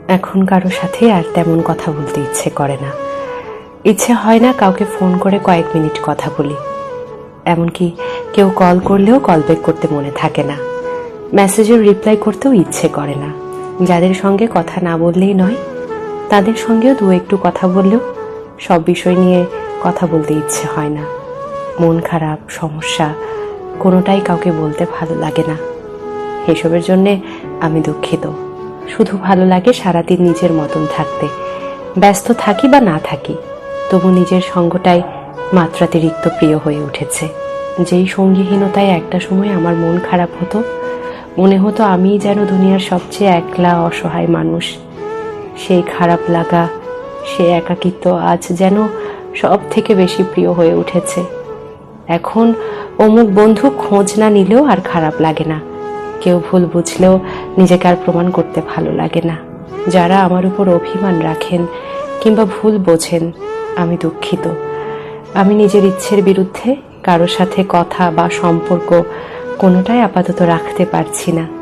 এখন কারো সাথে আর তেমন কথা বলতে ইচ্ছে করে না। ইচ্ছে হয় না কাউকে ফোন করে কয়েক মিনিট কথা বলি। এমনকি কেউ কল করলেও কল ব্যাক করতে মনে থাকে না। মেসেজের রিপ্লাই করতেও ইচ্ছে করে না। যাদের সঙ্গে কথা না বললেই নয়, তাদের সঙ্গেও দু একটু কথা বললেও সব বিষয় নিয়ে কথা বলতে ইচ্ছে হয় না। মন খারাপ, সমস্যা কোনোটাই কাউকে বলতে ভালো লাগে না। এসবের জন্যে আমি দুঃখিত। শুধু ভালো লাগে সারাদিন নিজের মতন থাকতে। ব্যস্ত থাকি বা না থাকি, তবু নিজের সঙ্গটাই মাত্রাতিরিক্ত প্রিয় হয়ে উঠেছে। যেই সঙ্গীহীনতায় একটা সময় আমার মন খারাপ হতো, মনে হতো আমিই যেন দুনিয়ার সবচেয়ে একলা অসহায় মানুষ। সেই খারাপ লাগা, সে একাকিত্ব আজ যেন সব থেকে বেশি প্রিয় হয়ে উঠেছে। এখন অমুক বন্ধু খোঁজ না নিলেও আর খারাপ লাগে না। কেউ ভুল বুঝলেও নিজেকে আর প্রমাণ করতে ভালো লাগে না। যারা আমার উপর অভিমান রাখেন কিংবা ভুল বোঝেন, আমি দুঃখিত। আমি নিজের ইচ্ছের বিরুদ্ধে কারোর সাথে কথা বা সম্পর্ক কোনোটাই আপাতত রাখতে পারছি না।